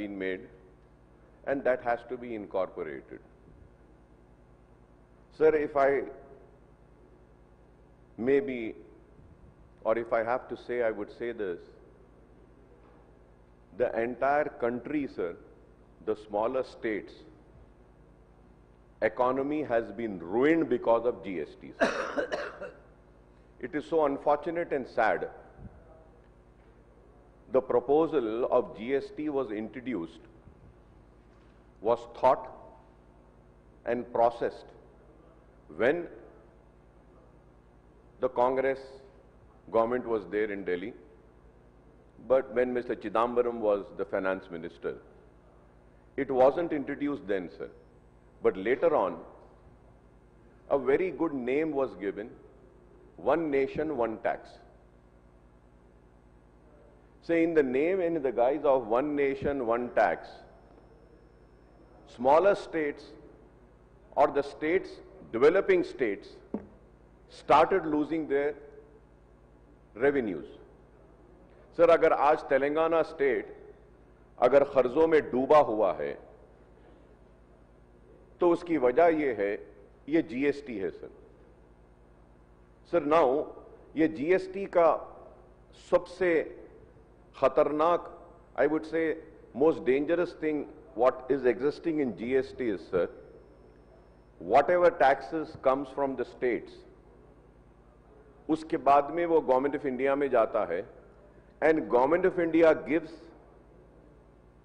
been made, and that has to be incorporated. Sir, if I maybe, or if I have to say, I would say this: the entire country, sir, the smaller states, economy has been ruined because of GST. It is so unfortunate and sad. The proposal of GST was introduced, was thought and processed when the Congress government was there in Delhi, but when Mr. Chidambaram was the finance minister. It wasn't introduced then, sir. But later on, a very good name was given: one nation, one tax. Say, in the name and in the guise of one nation, one tax, smaller states or the states, developing states, started losing their revenues. Sir, अगर आज Telangana state अगर कर्जों में डूबा हुआ है तो उसकी वजह यह है, ये जीएसटी है सर. सर, नाउ ये जीएसटी का सबसे खतरनाक, I would say most dangerous thing what is existing in GST is, sir, whatever taxes comes from the states, उसके बाद में वो गवर्नमेंट ऑफ इंडिया में जाता है, and government of India gives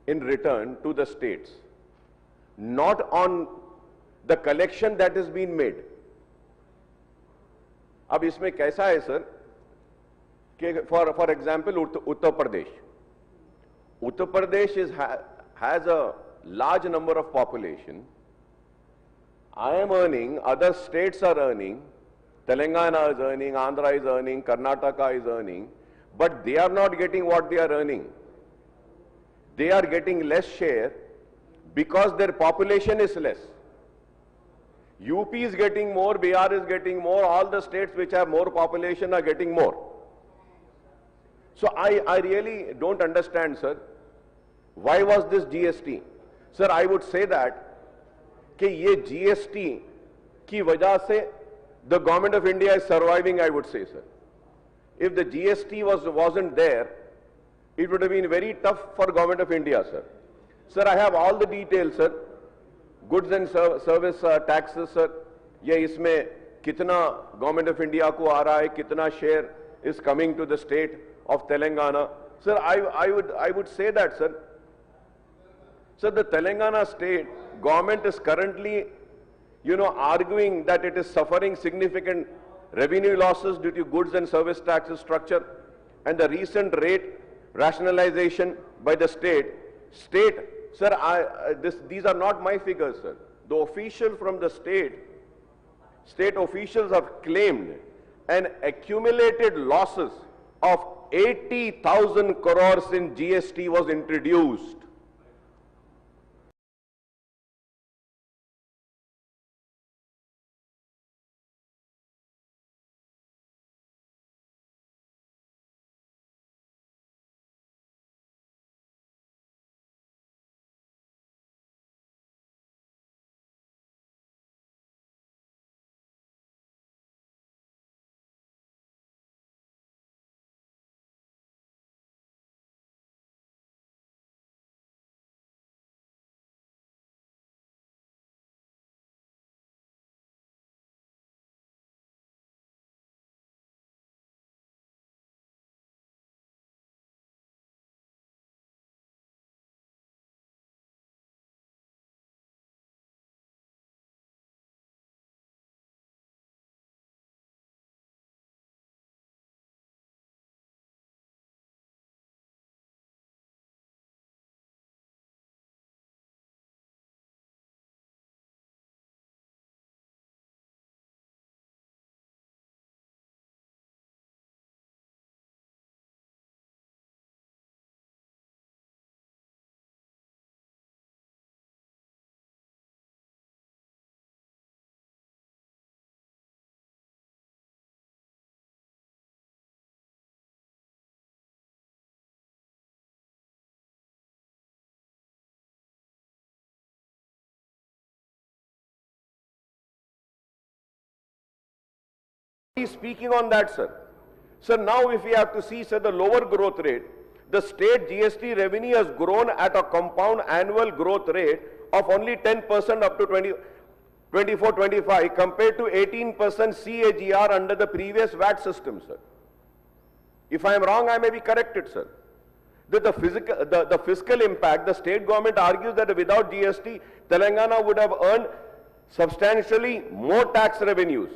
in return to the states, not on the collection that has been made. अब इसमें कैसा है सर कि for example Uttar Pradesh has a large number of population. I am earning, other states are earning, Telangana is earning, Andhra is earning, Karnataka is earning, but they are not getting what they are earning. They are getting less share because their population is less. UP is getting more, Bihar is getting more, all the states which have more population are getting more. So I really don't understand, sir, why was this GST? Sir, I would say that कि ये GST की वजह से the government of India is surviving, I would say, sir. If the GST wasn't there, it would have been very tough for government of India, sir. Sir, I have all the details, sir. Goods and service taxes, sir. ये इसमें कितना government of India को आ रहा है, कितना share is coming to the state of Telangana. Sir, I would say that, sir. Sir, the Telangana state government is currently, arguing that it is suffering significant revenue losses due to goods and service taxes structure and the recent rate rationalization by the state. Sir, these are not my figures, sir. The official from the state officials have claimed an accumulated losses of 80,000 crores in GST was introduced. Speaking on that, sir. Sir, now if we have to see, sir, the lower growth rate, the state GST revenue has grown at a compound annual growth rate of only 10% up to 24-25 compared to 18% CAGR under the previous VAT system, sir. If I am wrong, I may be corrected, sir. The fiscal impact, the state government argues that without GST, Telangana would have earned substantially more tax revenues.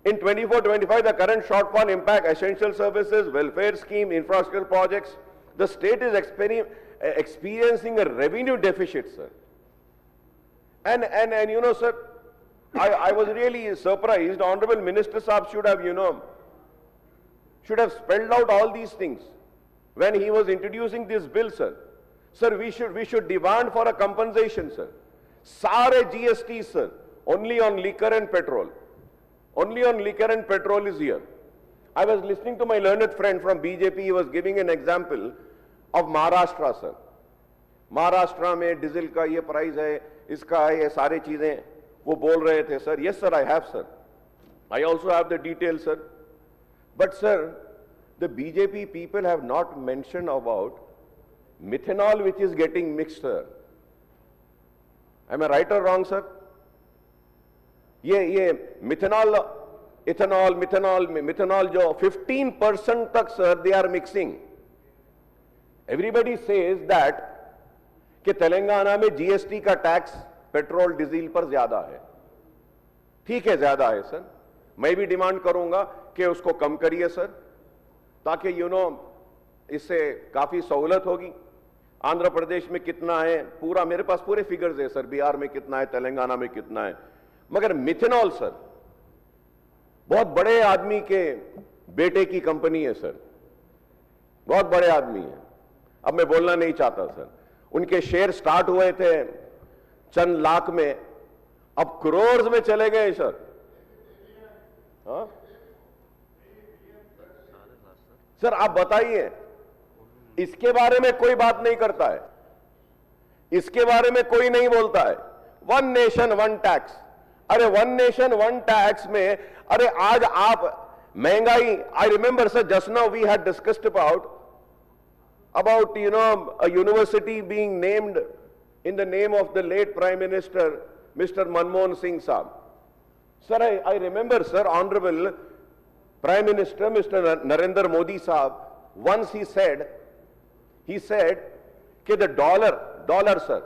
In 24-25, the current shortfall impact essential services, welfare scheme, infrastructure projects. The state is experiencing a revenue deficit, sir. And you know, sir, I was really surprised. Honorable Minister Saab should have, should have spelled out all these things when he was introducing this bill, sir. Sir, we should demand for a compensation, sir. Sare GST, sir, only on liquor and petrol. Only on liquor and petrol is here. I was listening to my learned friend from BJP. He was giving an example of Maharashtra, sir. Maharashtra में diesel का ये price है, इसका है, ये सारे चीजें वो बोल रहे थे, sir. Yes, sir, I have, sir. I also have the details, sir. But, sir, the BJP people have not mentioned about methanol which is getting mixed, sir. Am I right or wrong, sir? ये methanol जो 15% तक, sir, they are mixing. Everybody says that कि तेलंगाना में GST का tax petrol diesel पर ज्यादा है. ठीक है, ज्यादा है, सर. मैं भी डिमांड करूंगा कि उसको कम करिए, सर, ताकि इससे काफी सहूलत होगी. आंध्र प्रदेश में कितना है, पूरा मेरे पास पूरे फिगर्स है, सर. बिहार में कितना है, तेलंगाना में कितना है. मगर मिथेनॉल, सर, बहुत बड़े आदमी के बेटे की कंपनी है, सर. बहुत बड़े आदमी है. अब मैं बोलना नहीं चाहता, सर. उनके शेयर स्टार्ट हुए थे चंद लाख में, अब करोड़ में चले गए, सर. हाँ सर, आप बताइए. इसके बारे में कोई बात नहीं करता है. इसके बारे में कोई नहीं बोलता है. One nation one tax. अरे वन नेशन वन टैक्स में, अरे आज आप महंगाई. I remember, sir, just now we had discussed about a university being named in the name of the late Prime Minister, Mr. Manmohan Singh Saab. Sir, I remember, sir, Honorable Prime Minister, Mr. Narendra Modi Saab, once he said कि the dollar, sir,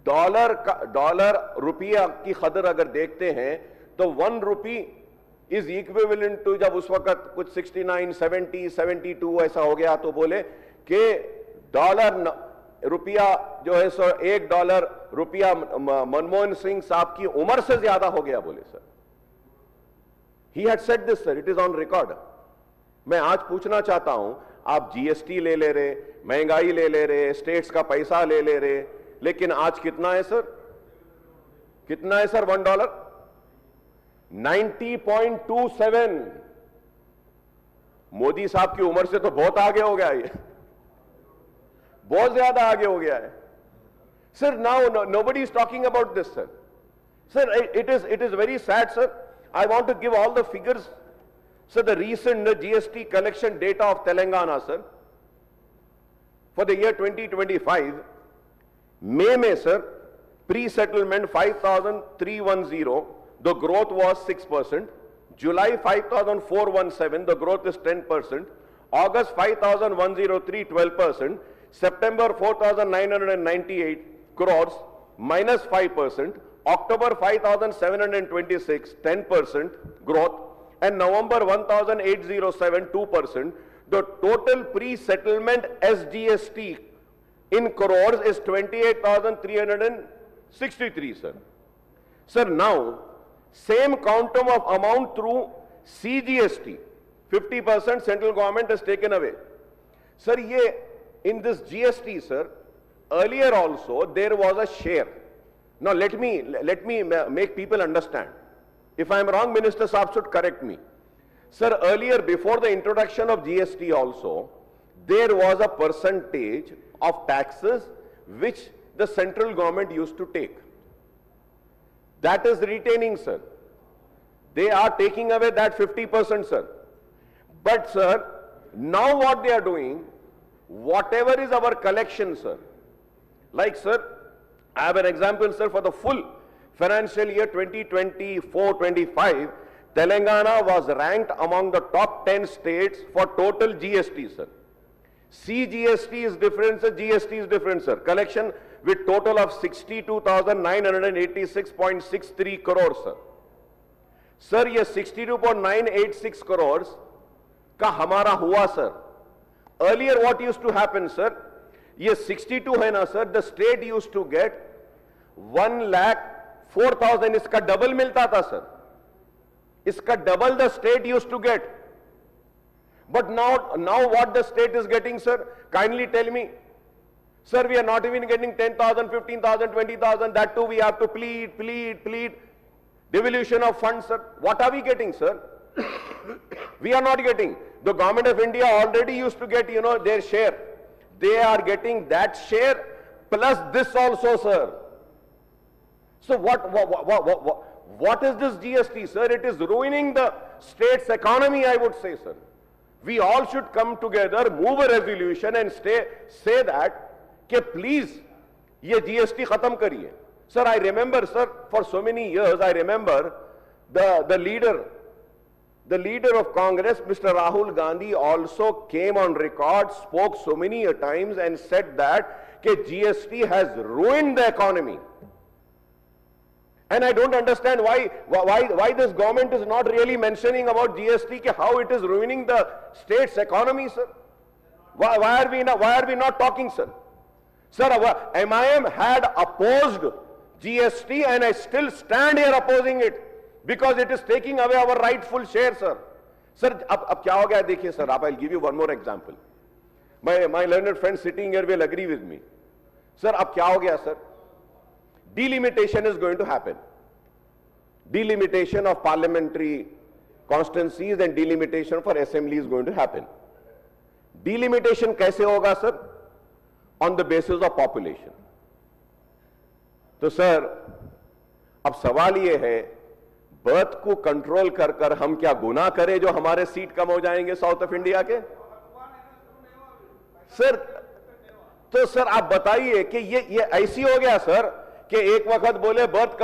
dollar रुपया की कदर अगर देखते हैं तो 1 rupee is equivalent to, जब उस वक्त कुछ 69, 70, 72 ऐसा हो गया, तो बोले कि रुपया जो है सो $1 रुपया मनमोहन सिंह साहब की उम्र से ज्यादा हो गया, बोले, sir. He had said this, sir. It is on record. मैं आज पूछना चाहता हूं, आप जीएसटी ले रहे, महंगाई ले रहे, स्टेट्स का पैसा ले रहे, लेकिन आज कितना है, सर? कितना है, सर? $1 90.27. मोदी साहब की उम्र से तो बहुत आगे हो गया, ये बहुत ज्यादा आगे हो गया है, sir. Now nobody is talking about this, sir. Sir, it is very sad, sir. I want to give all the figures, sir. The recent GST collection data of Telangana, sir, for the year 2025. May में, sir, pre-settlement 5,310, the growth was 6%. July 5,417, the growth is 10%. August 5,103, 12%. September 4,998 crores, minus 5%. October 5,726, 10% growth. And November 1,807, 2%. The total pre-settlement SGST in crores is 28,363, sir. Sir, now, same quantum of amount through CGST, 50% central government has taken away. Sir, in this GST, sir, earlier also there was a share. Now, let me make people understand. If I am wrong, Minister Saab should correct me. Sir, earlier, before the introduction of GST also, there was a percentage of taxes which the central government used to take. That is retaining, sir. They are taking away that 50%, sir. But, sir, now what they are doing, whatever is our collection, sir, like, sir, I have an example, sir, for the full financial year 2024-25, Telangana was ranked among the top 10 states for total GST, sir. CGST is different, sir, GST is different, sir. Collection with total of 62,986.63 crores, sir. Sir, ये 62.986 crores का हमारा हुआ, sir. Earlier what used to happen, sir, ये 62 है ना, sir, the state used to get 1,04,000, इसका double मिलता था, sir. इसका double the state used to get. But now what the state is getting, sir? Kindly tell me. Sir, we are not even getting 10,000, 15,000, 20,000. That too we have to plead. Devolution of funds, sir. What are we getting, sir? We are not getting. The government of India already used to get, their share. They are getting that share plus this also, sir. So what is this GST, sir? It is ruining the state's economy, I would say, sir. We all should come together, move a resolution and say that, कि please, ये GST खत्म करिए. Sir, I remember, sir, for so many years, I remember the leader of Congress, Mr. Rahul Gandhi, also came on record, spoke so many times and said that कि GST has ruined the economy. And I don't understand why this government is not really mentioning about GST, कि how it is ruining the state's economy, sir. Why are we not talking, sir? Sir, MIM had opposed GST and I still stand here opposing it because it is taking away our rightful share, sir. Sir, अब क्या हो गया देखिए, sir. I'll give you one more example. My learned friend sitting here will agree with me. Sir, अब क्या हो गया, sir? Delimitation is going to happen. Delimitation of parliamentary constituencies and delimitation for assembly is going to happen. Delimitation कैसे होगा, sir? On the basis of population. तो sir, अब सवाल ये है, बर्थ को कंट्रोल कर हम क्या गुनाह करें जो हमारे सीट कम हो जाएंगे साउथ ऑफ इंडिया के? सर, तो सर आप बताइए कि ये ऐसी हो गया, सर, कि एक वक्त बोले बर्थ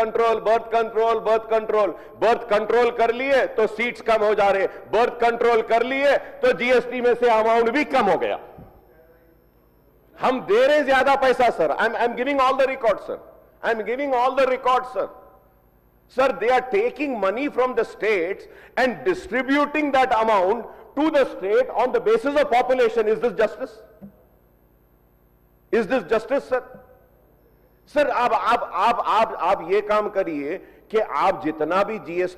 कंट्रोल कर लिए तो सीट्स कम हो जा रहे, बर्थ कंट्रोल कर लिए तो जीएसटी में से अमाउंट भी कम हो गया. हम दे रहे ज्यादा पैसा, sir. I am giving all the record, sir. I am giving all the records, sir. Sir, they are taking money from the states and distributing that amount to the state on the basis of population. Is this justice? Is this justice, sir? Sir, आप ये काम करिए कि आप जितना भी GST